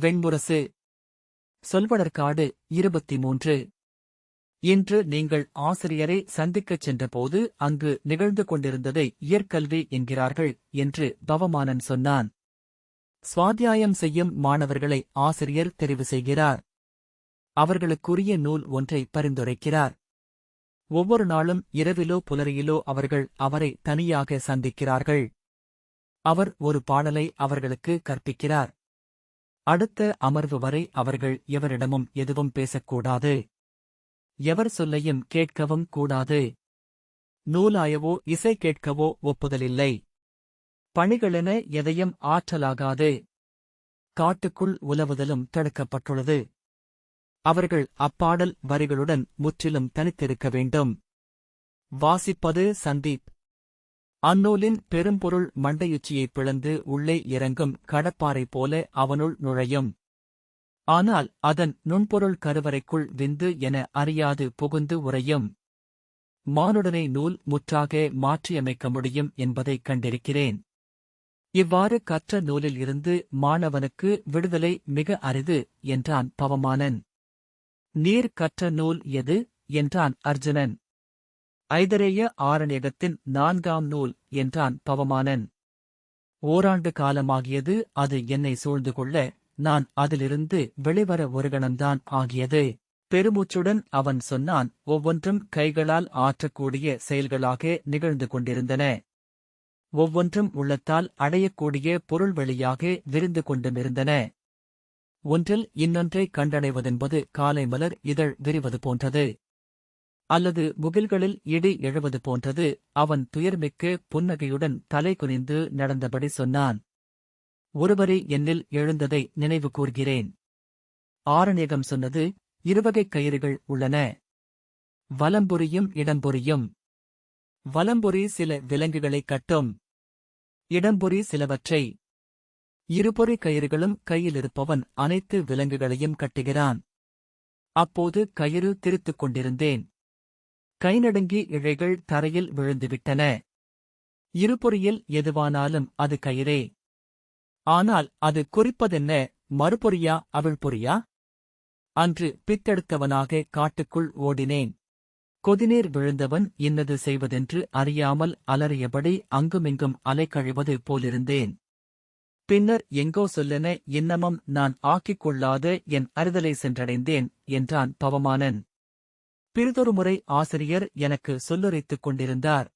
வெண்முரசு. சொல்வடர்காடு 23. இன்று நீங்கள் ஆசிரியரை சந்திக்கச் சென்றபோது அங்கு நிகழ்ந்து கொண்டிருந்ததை இயற்கல்வி என்கிறார்கள் என்று பவமானன் சொன்னான். சுவாத்தியாயம் செய்யும் மாணவர்களை ஆசிரியர் தெரிவு செய்கிறார். அவர்களுக்குரிய நூல் ஒன்றை பரிந்துரைக்கிறார். ஒவ்வொரு நாளும் இரவிலோ புலரியிலோ அவர்கள் அவரை தனியாக சந்திக்கிறார்கள். அவர் ஒரு பாடலை அவர்களுக்கு கற்பிக்கிறார். அடுத்த அமர்வு வரை அவர்கள் எவரிடமும் எதுவும் பேசக்கூடாது. எவர் சொல்லையும் கேட்கவும் கூடாது. நூலாயவோ இசை கேட்கவோ ஒப்புதலில்லை. பணிகளென எதையும் ஆற்றலாகாது. காட்டுக்குள் உலவுதலும் தடுக்கப்பட்டுள்ளது. அவர்கள் அப்பாடல் வரிகளுடன் முற்றிலும் தனித்திருக்க வேண்டும். வாசிப்பது சந்தீப். அந்நூலின் பெரும்பொருள் மண்டையுச்சியைப் பிளந்து உள்ளே இறங்கும் கடப்பாறை போல அவனுள் நுழையும். ஆனால் அதன் நுண்பொருள் கருவறைக்குள் விந்து என அறியாது புகுந்து உறையும். மானுடனை நூல் முற்றாக மாற்றியமைக்க முடியும் என்பதைக் கண்டிருக்கிறேன். இவ்வாறு கற்ற நூலில் இருந்து மாணவனுக்கு விடுதலை மிக அரிது என்றான் பவமானன். நீர் கற்ற நூல் எது என்றான் அர்ஜுனன். ஐதரேய ஆரண்யகத்தின் 4ஆம் நூல் என்றான் பவமானன். ஓராண்டு காலமாகியது அது என்னை சூழ்ந்து கொள்ள. நான் அதிலிருந்து வெளிவர ஒரு கணம்தான் ஆகியது. பெருமூச்சுடன் அவன் சொன்னான். ஒவ்வொன்றும் கைகளால் ஆற்றக்கூடிய செயல்களாக நிகழ்ந்து கொண்டிருந்தன. ஒவ்வொன்றும் உள்ளத்தால் அடையக்கூடிய பொருள் வழியாக விரிந்து கொண்டுமிருந்தன. ஒன்றில் இன்னொன்றை கண்டடைவதென்பது காலை மலர் இதழ் விரிவது போன்றது. அல்லது முகில்களில் இடி எழுவது போன்றது. அவன் துயர்மிக்க புன்னகையுடன் தலை குனிந்து நடந்தபடி சொன்னான். ஒருவரே என்னில் எழுந்ததை நினைவு கூர்கிறேன். ஆரண்யகம் சொன்னது, 2 வகைக் கயிறுகள் உள்ளன. வலம்புரியும் இடம்புரியும். வலம்புரி சில விலங்குகளைக் கட்டும். இடம்புரி சிலவற்றை. 2 பொறி கயிறுகளும் கையிலிருப்பவன் அனைத்து விலங்குகளையும் கட்டுகிறான். அப்போது கயிறு திரித்துக் கொண்டிருந்தேன். கைநடுங்கி இழைகள் தரையில் விழுந்துவிட்டன. இருபொறியில் எதுவானாலும் அது கயிறே. ஆனால் அது குறிப்பதென்ன, மறுபொறியா அவிழ்பொறியா? அன்று பித்தெடுத்தவனாக காட்டுக்குள் ஓடினேன். கொதிநீர் விழுந்தவன் இன்னது செய்வதென்று அறியாமல் அலறியபடி அங்குமிங்கும் அலைக்கழிவது போலிருந்தேன். பின்னர் எங்கோ சொல்லென இன்னமும் நான் ஆக்கிக் கொள்ளாத என் அறிதலை சென்றடைந்தேன் என்றான் பவமானன். பிறிதொரு முறை ஆசிரியர் எனக்கு சொல்லுரைத்துக் கொண்டிருந்தார்.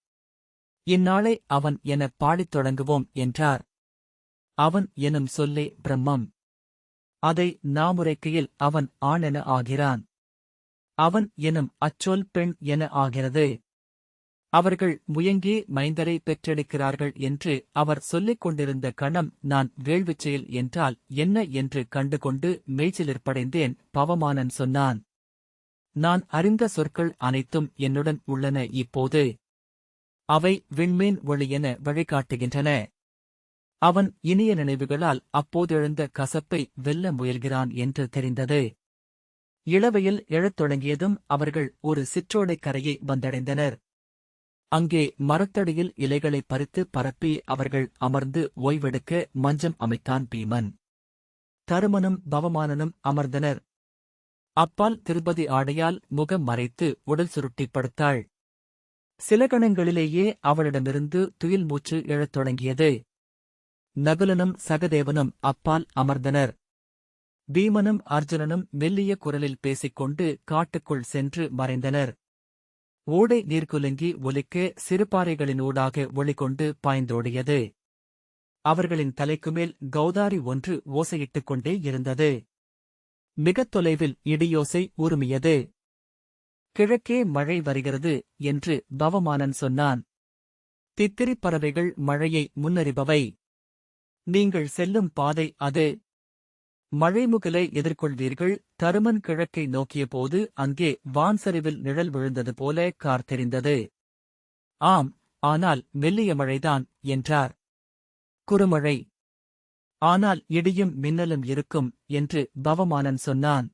இந்நாளை அவன் எனப் பாடித் தொடங்குவோம் என்றார். அவன் எனும் சொல்லே பிரம்மம். அதை நாமுரைக்கையில் அவன் ஆணென ஆகிறான். அவன் எனும் அச்சொல் பெண் என ஆகிறது. அவர்கள் முயங்கி மைந்தரை பெற்றெடுக்கிறார்கள் என்று அவர் சொல்லிக் கொண்டிருந்த கணம் நான் வேள்விச்செயல் என்றால் என்ன என்று கண்டுகொண்டு மெய்ச்சிலிர்ப்படைந்தேன். பவமானன் சொன்னான். நான் அறிந்த சொற்கள் அனைத்தும் என்னுடன் உள்ளன இப்போது. அவை விண்மீன் ஒளியென வழிகாட்டுகின்றன. அவன் இனிய நினைவுகளால் அப்போதெழுந்த கசப்பை வெல்ல முயல்கிறான் என்று தெரிந்தது. இளவையில் எழத் தொடங்கியதும் அவர்கள் ஒரு சிற்றோடைக் கரையை வந்தடைந்தனர். அங்கே மரத்தடியில் இலைகளைப் பறித்து பரப்பி அவர்கள் அமர்ந்து ஓய்வெடுக்க மஞ்சம் அமைத்தான் பீமன். தருமனும் பவமானனும் அமர்ந்தனர். அப்பால் திருப்பதி ஆடையால் முகம் மறைத்து உடல் சுருட்டிப் படுத்தாள். சில கணங்களிலேயே அவளிடமிருந்து துயில் மூச்சு எழத் தொடங்கியது. நகுலனும் சகதேவனும் அப்பால் அமர்ந்தனர். பீமனும் அர்ஜுனனும் மெல்லிய குரலில் பேசிக்கொண்டு காட்டுக்குள் சென்று மறைந்தனர். ஓடை நீர்க்குலுங்கி ஒலிக்க சிறுபாறைகளினூடாக ஒளிகொண்டு பாய்ந்தோடியது. அவர்களின் தலைக்குமேல் கௌதாரி ஒன்று ஓசையிட்டுக் கொண்டே இருந்தது. மிகத் தொலைவில் இடியோசை உறுமியது. கிழக்கே மழை வருகிறது என்று பவமானன் சொன்னான். தித்திரிப் பறவைகள் மழையை முன்னறிபவை. நீங்கள் செல்லும் பாதை அது. மழைமுகிலை எதிர்கொள்வீர்கள். தருமன் கிழக்கை நோக்கியபோது அங்கே வான்சரிவில் நிழல் விழுந்தது போல கார் தெரிந்தது. ஆம், ஆனால் மெல்லிய மழைதான் என்றார். குறுமழை. ஆனால் இடியும் மின்னலும் இருக்கும் என்று பவமானன் சொன்னான்.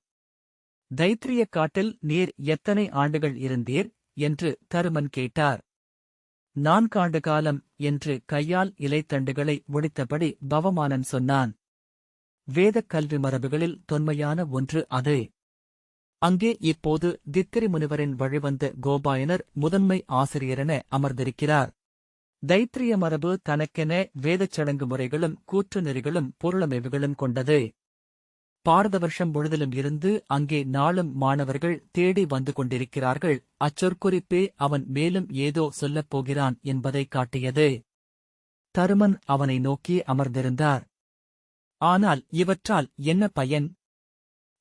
தைத்திரியக் காட்டில் நீர் எத்தனை ஆண்டுகள் இருந்தீர் என்று தருமன் கேட்டார். 4 ஆண்டு காலம் என்று கையால் இலைத்தண்டுகளை ஒடித்தபடி பவமானன் சொன்னான். வேதக் கல்வி மரபுகளில் தொன்மையான ஒன்று அது. அங்கே இப்போது தித்திரி முனிவரின் வழிவந்த கோபாயனர் முதன்மை ஆசிரியரென அமர்ந்திருக்கிறார். தைத்திரிய மரபு தனக்கென வேதச் சடங்கு முறைகளும் கூற்று நெறிகளும் பொருளமைவுகளும் கொண்டது. பாரத வருஷம் முழுதிலும் இருந்து அங்கே நாளும் மாணவர்கள் தேடி வந்து கொண்டிருக்கிறார்கள். அச்சொற்குறிப்பே அவன் மேலும் ஏதோ சொல்லப் போகிறான் என்பதைக் காட்டியது. தருமன் அவனை நோக்கி அமர்ந்திருந்தார். ஆனால் இவற்றால் என்ன பயன்?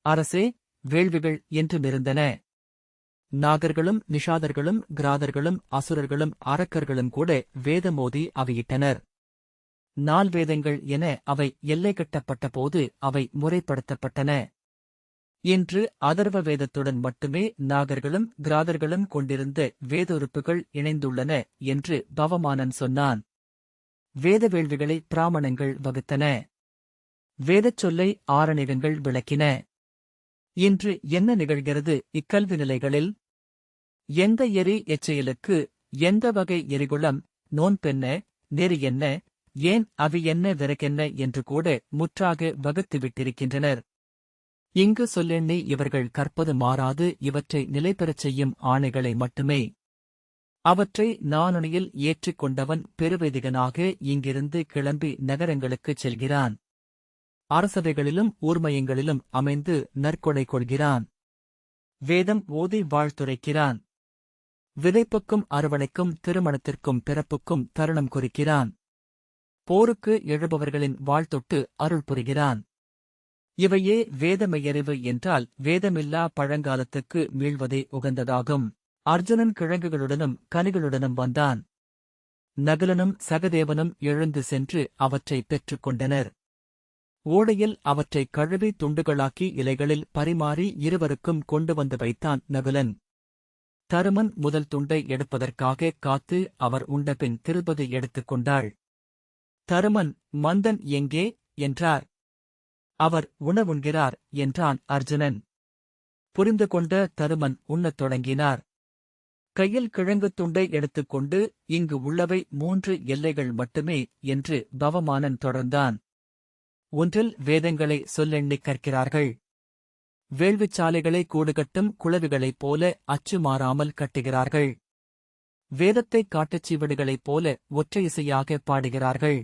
அரசே, வேள்விகள் என்றுமிருந்தன. நாகர்களும் நிஷாதர்களும் கிராதர்களும் அசுரர்களும் அரக்கர்களும் கூட வேதமோதி அவையிட்டனர். நால்வேதங்கள் என அவை எல்லை கட்டப்பட்ட போது அவை முறைப்படுத்தப்பட்டன. இன்று அதர்வ வேதத்துடன் மட்டுமே நாகர்களும் கிராதர்களும் கொண்டிருந்த வேதொறுப்புகள் இணைந்துள்ளன என்று பவமானன் சொன்னான். வேத வேள்விகளை பிராமணங்கள் வகுத்தன. வேதச் சொல்லை ஆரணிகங்கள் விளக்கின. இன்று என்ன நிகழ்கிறது இக்கல்வி நிலைகளில்? எந்த எரி எச்செயலுக்கு எந்த வகை எரிகுளம், நோன்பென்ன, நெறி என்ன, ஏன் அவி என்ன விறகென்ன என்று கூட முற்றாக வகுத்துவிட்டிருக்கின்றனர். இங்கு சொல்லெண்ணி இவர்கள் கற்பது மாறாது இவற்றை நிலைபெறச் செய்யும் ஆணைகளை மட்டுமே. அவற்றை நாணனியில் ஏற்றிக் கொண்டவன் பெருவேதிகனாக இங்கிருந்து கிளம்பி நகரங்களுக்குச் செல்கிறான். அரசவைகளிலும் ஊர்மயங்களிலும் அமைந்து நற்கொடை கொள்கிறான். வேதம் ஓதி வாழ்த்துரைக்கிறான். விதைப்புக்கும் அறுவடைக்கும் திருமணத்திற்கும் பிறப்புக்கும் தருணம் குறிக்கிறான். போருக்கு எழுபவர்களின் வாழ்த்தொட்டு அருள் புரிகிறான். இவையே வேதமெய்யறிவு என்றால் வேதமில்லா பழங்காலத்துக்கு மீள்வதே உகந்ததாகும். அர்ஜுனன் கிழங்குகளுடனும் கனிகளுடனும் வந்தான். நகுலனும் சகதேவனும் எழுந்து சென்று அவற்றைப் பெற்றுக் கொண்டனர். ஓடையில் அவற்றைக் கழுவி துண்டுகளாக்கி இலைகளில் பரிமாறி இருவருக்கும் கொண்டு வந்து வைத்தான் நகுலன். தருமன் முதல் துண்டை எடுப்பதற்காக காத்து அவர் உண்டபின் திருபதி எடுத்துக் கொண்டாள். தருமன், மந்தன் எங்கே என்றார். அவர் உணவுண்கிறார் என்றான் அர்ஜுனன். புரிந்து கொண்ட தருமன் உண்ணத் தொடங்கினார். கையில் கிழங்குத் துண்டை எடுத்துக்கொண்டு இங்கு உள்ளவை 3 எல்லைகள் மட்டுமே என்று பவமானன் தொடர்ந்தான். ஒன்றில் வேதங்களை சொல்லெண்ணிக் கற்கிறார்கள். வேள்விச்சாலைகளை கூடுகட்டும் குளவிகளைப் போல அச்சு மாறாமல் கட்டுகிறார்கள். வேதத்தைக் காட்டுச் சீவடுகளைப் போல ஒற்றையிசையாக பாடுகிறார்கள்.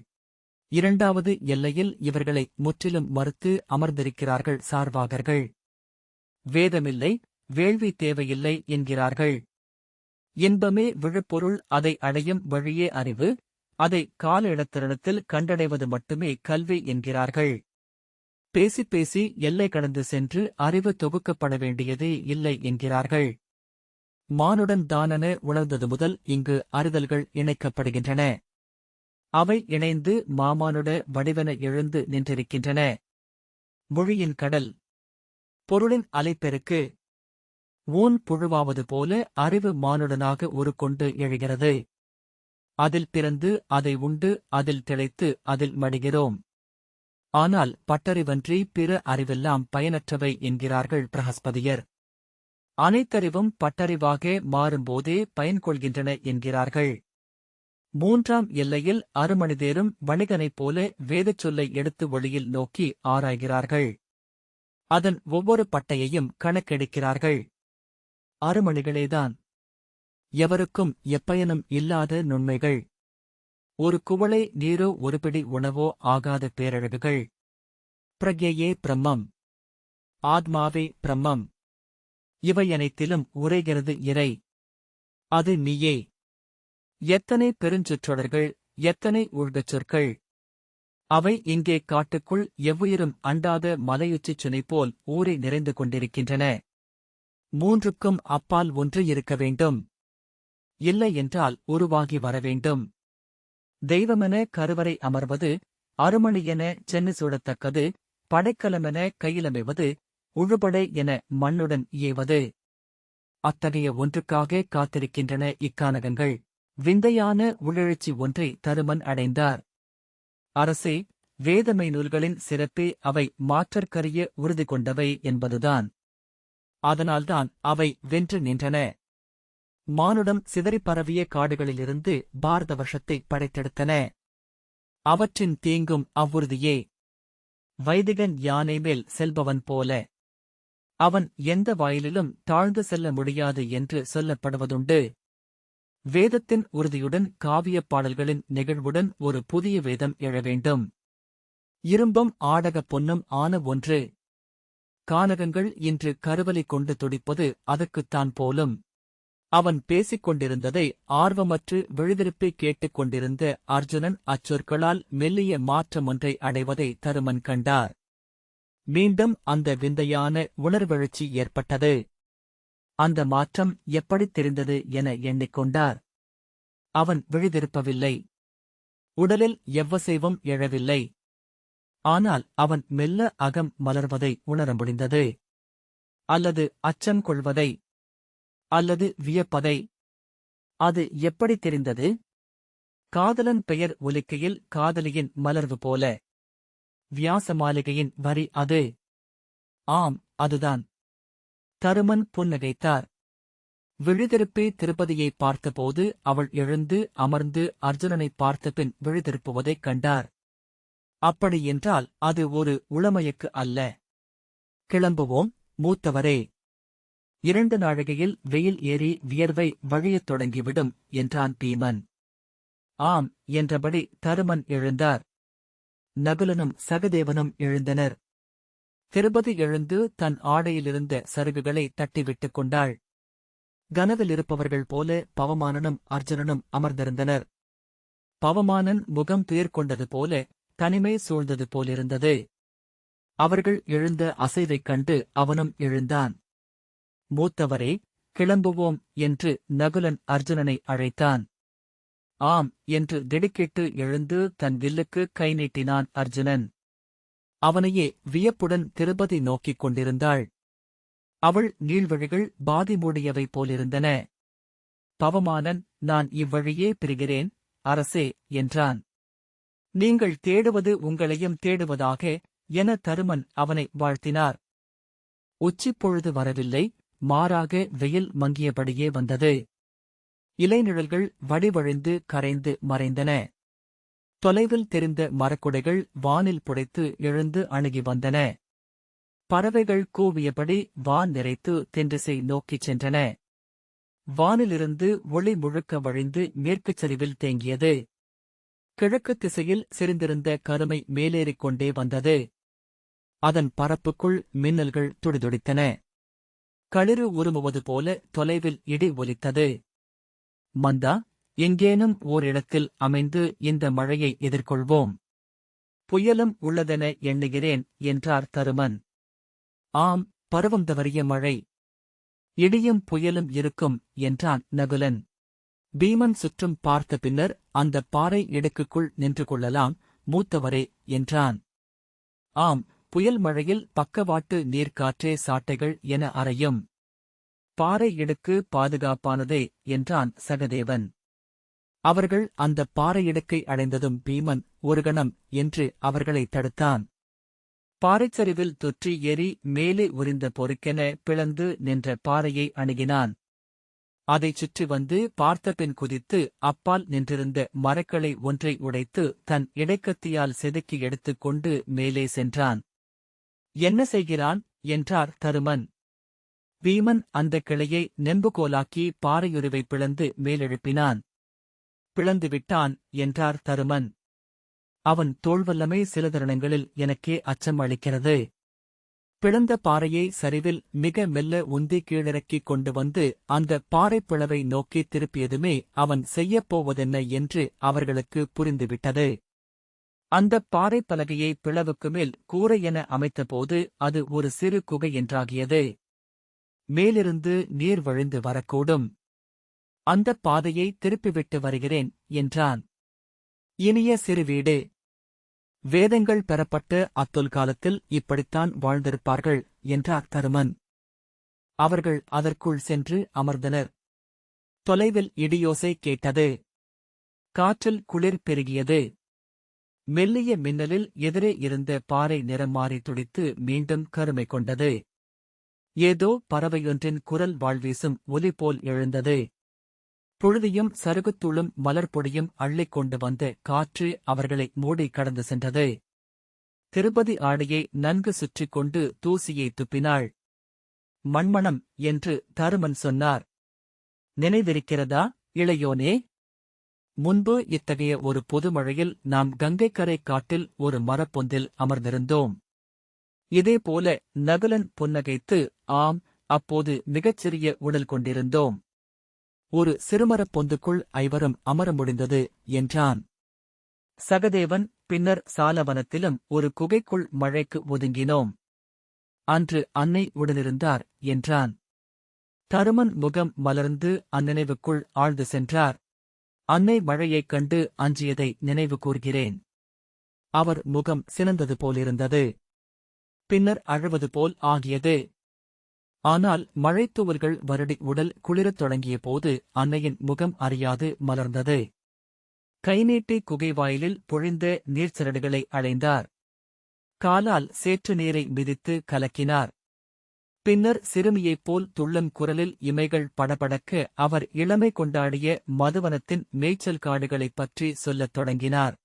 2வது எல்லையில் இவர்களை முற்றிலும் மறுத்து அமர்ந்திருக்கிறார்கள் சார்வாகர்கள். வேதமில்லை, வேள்வி தேவையில்லை என்கிறார்கள். இன்பமே விழுப்பொருள், அதை அடையும் வழியே அறிவு, அதை கால இடத்திரத்தில் கண்டடைவது மட்டுமே கல்வி என்கிறார்கள். பேசிப் பேசி எல்லை கடந்து சென்று அறிவு தொகுக்கப்பட வேண்டியதே இல்லை என்கிறார்கள். மானுடன் தானென உணர்ந்தது முதல் இங்கு அறிதல்கள் இணைக்கப்படுகின்றன. அவை இணைந்து மாமானுட வடிவென எழுந்து நின்றிருக்கின்றன. மொழியின் கடல், பொருளின் அலைப்பெருக்கு, ஊன் புழுவாவது போல அறிவு மானுடனாக உருக்கொண்டு எழுகிறது. அதில் பிறந்து அதை உண்டு அதில் திளைத்து அதில் மடிகிறோம். ஆனால் பட்டறிவன்றி பிற அறிவெல்லாம் பயனற்றவை என்கிறார்கள் பிரகஸ்பதியர். அனைத்தறிவும் பட்டறிவாக மாறும்போதே பயன்கொள்கின்றன என்கிறார்கள். 3ஆம் எல்லையில் அருமனிதேரும் வணிகனைப் போல வேதச் சொல்லை எடுத்து ஒளியில் நோக்கி ஆராய்கிறார்கள். அதன் ஒவ்வொரு பட்டையையும் கணக்கெடுக்கிறார்கள். அருமணிகளேதான். எவருக்கும் எப்பயனும் இல்லாத நுண்மைகள். ஒரு குவளை நீரோ ஒரு பிடி உணவோ ஆகாத பேரழகுகள். பிரக்ஞையே பிரம்மம். ஆத்மாவே பிரம்மம். இவையனைத்திலும் உரைகிறது இறை. அது நீயே. எத்தனை பெருஞ்சொற்றொடர்கள், எத்தனை ஊழ்கச் சொற்கள்! அவை இங்கே காட்டுக்குள் எவ்வுயிரும் அண்டாத மலையுச்சிச் சுனைபோல் ஊறி நிறைந்து கொண்டிருக்கின்றன. 3க்கும் அப்பால் ஒன்று இருக்க வேண்டும். இல்லை என்றால் உருவாகி வரவேண்டும். தெய்வமென கருவறை அமர்வது, அருமணியென சென்னு சூடத்தக்கது, படைக்கலமென கையிலமைவது, உழுபடை என மண்ணுடன் இயைவது. அத்தகைய ஒன்றுக்காக காத்திருக்கின்றன இக்கானகங்கள். விந்தையான உள்ளெழுச்சி ஒன்றை தருமன் அடைந்தார். அரசே, வேதமை நூல்களின் சிறப்பே அவை மாற்றற்கரிய உறுதி கொண்டவை என்பதுதான். அதனால்தான் அவை வென்று நின்றன. மானுடம் சிதறிப் பரவிய காடுகளிலிருந்து பாரத வருஷத்தை படைத்தெடுத்தன. அவற்றின் தீங்கும் அவ்வுறுதியே. வைதிகன் யானை மேல் செல்பவன் போல. அவன் எந்த வாயிலிலும் தாழ்ந்து செல்ல முடியாது என்று சொல்லப்படுவதுண்டு. வேதத்தின் உறுதியுடன் காவியப் பாடல்களின் நிகழ்வுடன் ஒரு புதிய வேதம் எழ வேண்டும். இரும்பும் ஆடகப் பொன்னும் ஆன ஒன்று. கானகங்கள் இன்று கருவலை கொண்டு துடிப்பது அதற்குத்தான் போலும். அவன் பேசிக் கொண்டிருந்ததை ஆர்வமற்று விழுதிருப்பை கேட்டுக் கொண்டிருந்த அர்ஜுனன் அச்சொற்களால் மெல்லிய மாற்றமொன்றை அடைவதை தருமன் கண்டார். மீண்டும் அந்த விந்தையான உணர்வெழுச்சி ஏற்பட்டது. அந்த மாற்றம் எப்படித் தெரிந்தது என எண்ணிக்கொண்டார். அவன் விழுதிருப்பவில்லை. உடலில் எவ்வசைவும் எழவில்லை. ஆனால் அவன் மெல்ல அகம் மலர்வதை உணர முடிந்தது. அல்லது அச்சம் கொள்வதை, அல்லது வியப்பதை. அது எப்படி தெரிந்தது? காதலன் பெயர் ஒலிக்கையில் காதலியின் மலர்வு போல. வியாச மாளிகையின் வரி அது. ஆம், அதுதான். தருமன் புன்னகைத்தார். விழிதிருப்பி திருப்பதியை பார்த்தபோது அவள் எழுந்து அமர்ந்து அர்ஜுனனைப் பார்த்தபின் விழிதிருப்புவதைக் கண்டார். அப்படியென்றால் அது ஒரு உளமயக்கு அல்ல. கிளம்புவோம், மூத்தவரே. 2 நாழிகையில் வெயில் ஏறி வியர்வை வழியத் தொடங்கிவிடும் என்றான் பீமன். ஆம் என்றபடி தருமன் எழுந்தார். நகுலனும் சகதேவனும் எழுந்தனர். திருபதி எழுந்து தன் ஆடையிலிருந்த சருகுகளை தட்டிவிட்டுக் கொண்டாள். கனவிலிருப்பவர்கள் போல பவமானனும் அர்ஜுனனும் அமர்ந்திருந்தனர். பவமானன் முகம் துயர் கொண்டது போல, தனிமை சூழ்ந்தது போலிருந்தது. அவர்கள் எழுந்த அசைவைக் கண்டு அவனும் எழுந்தான். மூத்தவரே, கிளம்புவோம் என்று நகுலன் அர்ஜுனனை அழைத்தான். ஆம் என்று திடுக்கிட்டு எழுந்து தன் வில்லுக்கு கை நீட்டினான் அர்ஜுனன். அவனையே வியப்புடன் திருபதி நோக்கிக் கொண்டிருந்தாள். அவள் நீள்வழிகள் பாதி மூடியவை போலிருந்தன. பவமானன், நான் இவ்வழியே பிரிகிறேன், அரசே என்றான். நீங்கள் தேடுவது உங்களையும் தேடுவதாக என தருமன் அவனை வாழ்த்தினார். உச்சிப்பொழுது வரவில்லை, மாறாக வெயில் மங்கியபடியே வந்தது. இலைநிழல்கள் வடிவழிந்து கரைந்து மறைந்தன. தொலைவில் தெரிந்த மரக்குடைகள் வானில் புடைத்து எழுந்து அணுகி வந்தன. பறவைகள் கூவியபடி வான் நிறைத்து தென்திசை நோக்கிச் சென்றன. வானிலிருந்து ஒளி முழுக்க வழிந்து மேற்குச் சரிவில் தேங்கியது. கிழக்குத் திசையில் சிரிந்திருந்த கருமை மேலேறிக் கொண்டே வந்தது. அதன் பரப்புக்குள் மின்னல்கள் துடிதுடித்தன. களிறு உருமுவது போல தொலைவில் இடி ஒலித்தது. மந்தா, எங்கேனும் ஓரிடத்தில் அமைந்து இந்த மழையை எதிர்கொள்வோம். புயலும் உள்ளதென எண்ணுகிறேன் என்றார் தருமன். ஆம், பருவம் தவறிய மழை. இடியும் புயலும் இருக்கும் என்றான் நகுலன். பீமன் சுற்றும் பார்த்த பின்னர் அந்த பாறை இடுக்குக்குள் நின்று கொள்ளலாம், மூத்தவரே என்றான். ஆம், புயல் மழையில் பக்கவாட்டு நீர்க்காற்றே சாட்டைகள் என அறையும். பாறை இடுக்கு பாதுகாப்பானதே என்றான் சகதேவன். அவர்கள் அந்த பாறை இடுக்கை அடைந்ததும் பீமன் ஒரு கணம் என்று அவர்களை தடுத்தான். பாறைச்சரிவில் தொற்றி ஏறி மேலே உரிந்த பொறுக்கென பிளந்து நின்ற பாறையை அணுகினான். அதைச் சுற்றி வந்து பார்த்தபின் குதித்து அப்பால் நின்றிருந்த மரக்களை ஒன்றை உடைத்து தன் இடைக்கத்தியால் செதுக்கி எடுத்துக் கொண்டு மேலே சென்றான். என்ன செய்கிறான் என்றார் தருமன். பீமன் அந்தக் கிளையை நெம்புகோலாக்கி பாறையுருவை பிளந்து மேலெழுப்பினான். பிளந்துவிட்டான் என்றார் தருமன். அவன் தோள்வல்லமை சில தருணங்களில் எனக்கே அச்சம் அளிக்கிறது. பிளந்த பாறையை சரிவில் மிக மெல்ல உந்தி கீழிறக்கிக் கொண்டு வந்து அந்த பாறைப் பிளவை நோக்கி திருப்பியதுமே அவன் செய்யப்போவதென்ன என்று அவர்களுக்கு புரிந்துவிட்டது. அந்தப் பாறைப் பலகையை பிளவுக்கு மேல் கூரை என அமைத்தபோது அது ஒரு சிறு குகை என்றாகியது. மேலிருந்து நீர் வழிந்து வரக்கூடும். அந்தப் பாதையை திருப்பிவிட்டு வருகிறேன் என்றான். இனிய சிறு வீடு. வேதங்கள் பெறப்பட்ட அத்தொல்காலத்தில் இப்படித்தான் வாழ்ந்திருப்பார்கள் என்றார் தருமன். அவர்கள் அதற்குள் சென்று அமர்ந்தனர். தொலைவில் இடியோசை கேட்டது. காற்றில் குளிர் பெருகியது. மெல்லிய மின்னலில் எதிரே இருந்த பாறை நிறம் மாறி துடித்து மீண்டும் கருமை கொண்டது. ஏதோ பறவையொன்றின் குரல் வாழ்வீசும் ஒலி போல் எழுந்தது. புழுதியும் சருகுத்தூளும் மலர்பொடியும் அள்ளிக் கொண்டு வந்த காற்று அவர்களை மூடி கடந்து சென்றது. திருப்பதி ஆடையை நன்கு சுற்றிக் கொண்டு தூசியை துப்பினாள். மண்மணம் என்று தருமன் சொன்னார். நினைவிருக்கிறதா, இளையோனே? முன்பு இத்தகைய ஒரு பொதுமழையில் நாம் கங்கைக்கரை காட்டில் ஒரு மரப்பொந்தில் அமர்ந்திருந்தோம். இதேபோல நகுலன் புன்னகைத்து, ஆம், அப்போது மிகச்சிறிய உடல் கொண்டிருந்தோம். ஒரு சிறுமரப் பொந்துக்குள் ஐவரும் அமர முடிந்தது என்றான். சகதேவன், பின்னர் சாலவனத்திலும் ஒரு குகைக்குள் மழைக்கு ஒதுங்கினோம். அன்று அன்னை உடனிருந்தார் என்றான். தருமன் முகம் மலர்ந்து அந்நினைவுக்குள் ஆழ்ந்து சென்றார். அன்னை மழையைக் கண்டு அஞ்சியதை நினைவு கூர்கிறேன். அவர் முகம் சினந்தது போலிருந்தது. பின்னர் அழுவது போல் ஆகியது. ஆனால் மழைத்தூவல்கள் வருடி உடல் குளிரத் தொடங்கிய போது அன்னையின் முகம் அறியாது மலர்ந்தது. கைநீட்டி குகை வாயிலில் பொழிந்த நீர்ச்சரடுகளை அடைந்தார். காலால் சேற்று நீரை மிதித்து கலக்கினார். பின்னர் சிறுமியைப் போல் துள்ளம் குரலில் இமைகள் படபடக்க அவர் இளமை கொண்டாடிய மதுவனத்தின் மேய்ச்சல் காடுகளைப் பற்றி சொல்லத் தொடங்கினார்.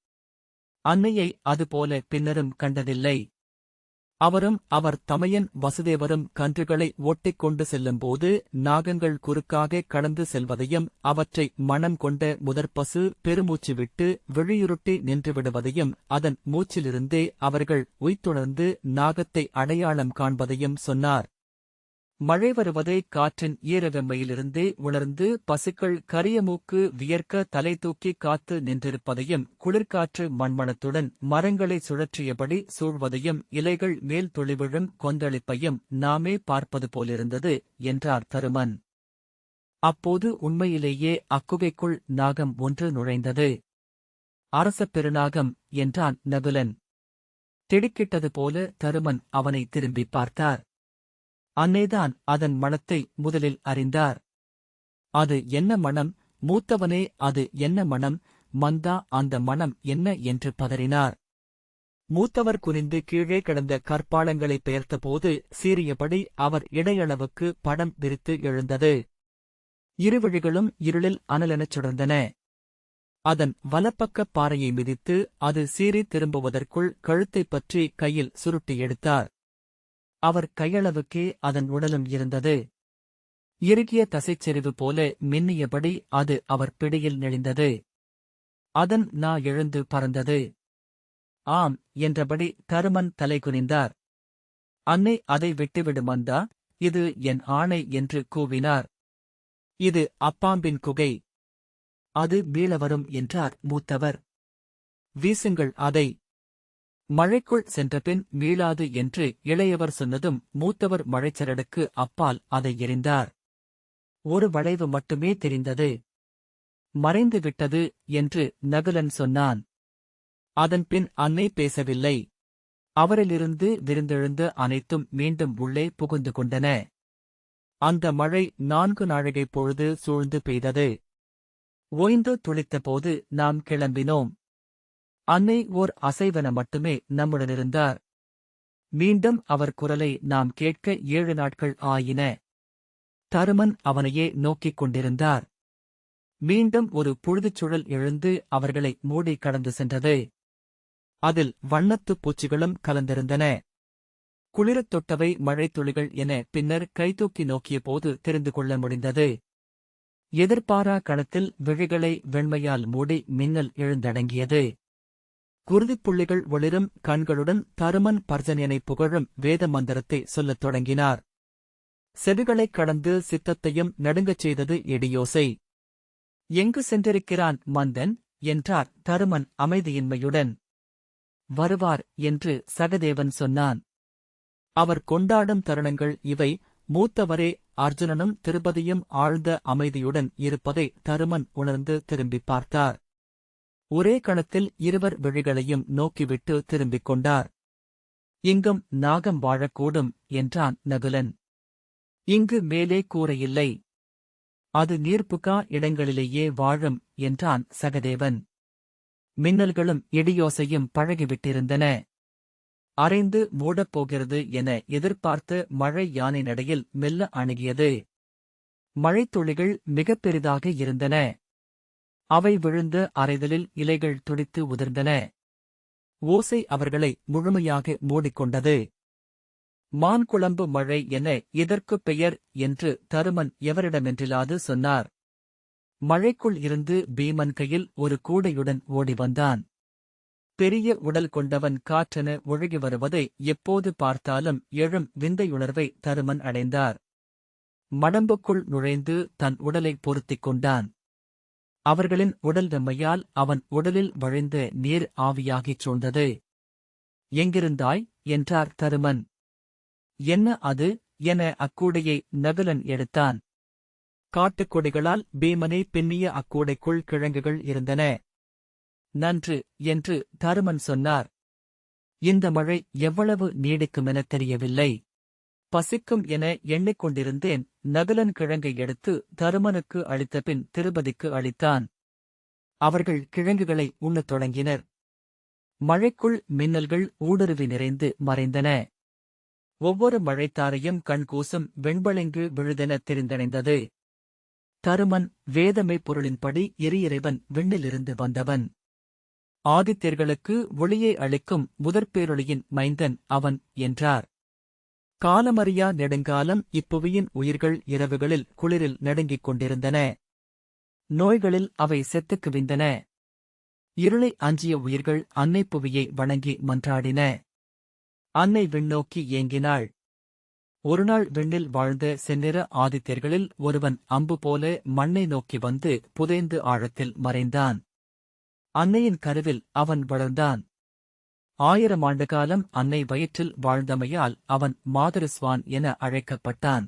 அன்னையை அதுபோல பின்னரும் கண்டதில்லை. அவரும் அவர் தமையன் வசுதேவரும் கன்றுகளை ஓட்டிக் கொண்டு செல்லும்போது நாகங்கள் குறுக்காக கடந்து செல்வதையும் அவற்றை மணம் கொண்ட முதற்பசு பெருமூச்சு விட்டு விழியுருட்டி நின்றுவிடுவதையும் அதன் மூச்சிலிருந்தே அவர்கள் உய்த்துணர்ந்து நாகத்தை அடையாளம் காண்பதையும் சொன்னார். மழை வருவதை காற்றின் ஈரவெம்மையிலிருந்தே உணர்ந்து பசுக்கள் கரிய மூக்கு வியர்க்க தலை தூக்கி காத்து நின்றிருப்பதையும் குளிர்காற்று மண்மணத்துடன் மரங்களை சுழற்றியபடி சூழ்வதையும் இலைகள் மேல் துளிவிழும் கொந்தளிப்பையும் நாமே பார்ப்பது போலிருந்தது என்றார் தருமன். அப்போது உண்மையிலேயே அக்குகைக்குள் நாகம் ஒன்று நுழைந்தது. அரச பெருநாகம் என்றான் நகுலன். திடுக்கிட்டது போல தருமன் அவனை திரும்பிப் பார்த்தார். அன்னைதான் அதன் மணத்தை முதலில் அறிந்தார். அது என்ன மணம், மூத்தவனே, அது என்ன மணம், மந்தா, அந்த மணம் என்ன என்று பதறினார். மூத்தவர் குனிந்து கீழே கிடந்த கற்பாளங்களை பெயர்த்தபோது சீறியபடி அவர் இடையளவுக்கு படம் விரித்து எழுந்தது. இருவிழிகளும் இருளில் அனலெனச் சுடர்ந்தன. அதன் வலப்பக்கப் பாறையை மிதித்து அது சீறி திரும்புவதற்குள் கழுத்தைப் பற்றி கையில் சுருட்டி எடுத்தார். அவர் கையளவுக்கே அதன் உடலும் இருந்தது. இறுகிய தசைச்செறிவு போல மின்னியபடி அது அவர் பிடியில் நெளிந்தது. அதன் நா எழுந்து பறந்தது. ஆம் என்றபடி தருமன் தலை குனிந்தார். அன்னை அதை விட்டுவிடு மந்தா, இது என் ஆணை என்று கூவினார். இது அப்பாம்பின் குகை. அது மீளவரும் என்றார் மூத்தவர். வீசுங்கள் அதை. மழைக்குள் சென்றபின் மீளாது என்று இளையவர் சொன்னதும் மூத்தவர் மழைச்சரடுக்கு அப்பால் அதை எறிந்தார். ஒரு வளைவு மட்டுமே தெரிந்தது. மறைந்து விட்டது என்று நகுலன் சொன்னான். அதன்பின் அன்னை பேசவில்லை. அவரிலிருந்து விரிந்தெழுந்த அனைத்தும் மீண்டும் உள்ளே புகுந்து கொண்டன. அந்த மழை 4 நாழிகை பொழுது சூழ்ந்து பெய்தது. ஓய்ந்து துளித்தபோது நாம் கிளம்பினோம். அன்னை ஓர் அசைவென மட்டுமே நம்முடனிருந்தார். மீண்டும் அவர் குரலை நாம் கேட்க 7 நாட்கள் ஆயின. தருமன் அவனையே நோக்கிக் கொண்டிருந்தார். மீண்டும் ஒரு புழுதிச்சுழல் எழுந்து அவர்களை மூடி கடந்து சென்றது. அதில் வண்ணத்துப் பூச்சிகளும் கலந்திருந்தன. குளிரத் தொட்டவை மழைத்துளிகள் என பின்னர் கைதூக்கி நோக்கியபோது தெரிந்து கொள்ள முடிந்தது. எதிர்பாரா கணத்தில் விழிகளை வெண்மையால் மூடி மின்னல் எழுந்தடங்கியது. குருதிப்புள்ளிகள் ஒளிரும் கண்களுடன் தருமன் பர்ஜன்யனை புகழும் வேத மந்திரத்தை சொல்லத் தொடங்கினார். செவிகளைக் கடந்து சித்தத்தையும் நடுங்கச் செய்தது இடியோசை. எங்கு சென்றிருக்கிறான் மந்தன் என்றார் தருமன் அமைதியின்மையுடன். வருவார் என்று சகதேவன் சொன்னான். அவர் கொண்டாடும் தருணங்கள் இவை. மூத்தவரே, அர்ஜுனனும் திருபதியும் ஆழ்ந்த அமைதியுடன் இருப்பதை தருமன் உணர்ந்து திரும்பிப் பார்த்தார். ஒரே கணத்தில் இருவர் விழிகளையும் நோக்கிவிட்டு திரும்பிக் கொண்டார். இங்கும் நாகம் வாழக்கூடும் என்றான் நகுலன். இங்கு மேலே கூரையில்லை. அது நீர்ப்புகா இடங்களிலேயே வாழும் என்றான் சகதேவன். மின்னல்களும் இடியோசையும் பழகிவிட்டிருந்தன. அரைந்து மூடப்போகிறது என எதிர்பார்த்த மழை யானை நடையில் மெல்ல அணுகியது. மழைத்துளிகள் மிகப் பெரிதாக இருந்தன. அவை விழுந்த அறைதலில் இலைகள் துடித்து உதிர்ந்தன. ஓசை அவர்களை முழுமையாக மூடிக்கொண்டது. மான்குழம்பு மழை என இதற்குப் பெயர் என்று தருமன் எவரிடமென்றிலாது சொன்னார். மழைக்குள் இருந்து பீமன் கையில் ஒரு கூடையுடன் ஓடி வந்தான். பெரிய உடல் கொண்டவன் காற்றென ஒழுகி வருவதை எப்போது பார்த்தாலும் எழும் விந்தையுணர்வை தருமன் அடைந்தார். மடம்புக்குள் நுழைந்து தன் உடலை பொருத்திக் கொண்டான். அவர்களின் உடல் வெம்மையால் அவன் உடலில் வழிந்த நீர் ஆவியாகிச் சூழ்ந்தது. எங்கிருந்தாய் என்றார் தருமன். என்ன அது என அக்கூடையை நகுலன் எடுத்தான். காட்டுக்கொடிகளால் பீமனை பின்னிய அக்கூடைக்குள் கிழங்குகள் இருந்தன. நன்று என்று தருமன் சொன்னார். இந்த மழை எவ்வளவு நீடிக்குமெனத் தெரியவில்லை. பசிக்கும் என எண்ணிக்கொண்டிருந்தேன். நகுலன் கிழங்கை எடுத்து தருமனுக்கு அளித்தபின் திருபதிக்கு அளித்தான். அவர்கள் கிழங்குகளை உண்ணத் தொடங்கினர். மழைக்குள் மின்னல்கள் ஊடுருவி நிறைந்து மறைந்தன. ஒவ்வொரு மழைத்தாரையும் கண்கூசும் வெண்பளிங்கு விழுதென தெரிந்தடைந்தது. தருமன் வேதமை பொருளின்படி இறைவன் விண்ணிலிருந்து வந்தவன். ஆதித்யர்களுக்கு ஒளியை அளிக்கும் முதற்பேரொளியின் மைந்தன் அவன் என்றார். காலமறியா நெடுங்காலம் இப்புவியின் உயிர்கள் இரவுகளில் குளிரில் நடுங்கிக் கொண்டிருந்தன. நோய்களில் அவை செத்துக் குவிந்தன. இருளை அஞ்சிய உயிர்கள் அன்னை புவியை வணங்கி மன்றாடின. அன்னை விண்ணோக்கி ஏங்கினாள். ஒருநாள் விண்ணில் வாழ்ந்த செந்நிற ஆதித்யர்களில் ஒருவன் அம்பு போல மண்ணை நோக்கி வந்து புதைந்து ஆழத்தில் மறைந்தான். அன்னையின் கருவில் அவன் வளர்ந்தான். 1000 ஆண்டுகாலம் அன்னை வயிற்றில் வாழ்ந்தமையால் அவன் மாதரஸ்வான் என அழைக்கப்பட்டான்.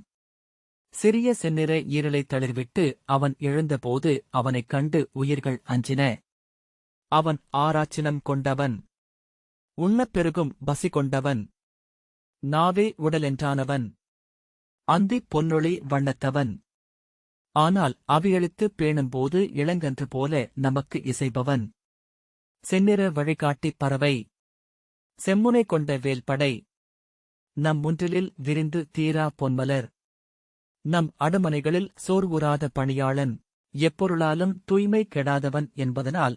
சிறிய செந்நிற ஈரலை தளிர்விட்டு அவன் எழுந்தபோது அவனைக் கண்டு உயிர்கள் அஞ்சின. அவன் ஆராய்ச்சினம் கொண்டவன். உண்ணப் பெருகும் பசி கொண்டவன். நாவே உடலென்றானவன். அந்திப் பொன்னொளி வண்ணத்தவன். ஆனால் அவியளித்துப் பேணும்போது இளங்கன்று போல நமக்கு இசைபவன். செந்நிற வழிகாட்டிப் பறவை. செம்முனை கொண்ட வேல்படை. நம் முன்றிலில் விரிந்து தீரா பொன்மலர். நம் அடுமனைகளில் சோர்வுறாத பணியாளன். எப்பொருளாலும் தூய்மை கெடாதவன் என்பதனால்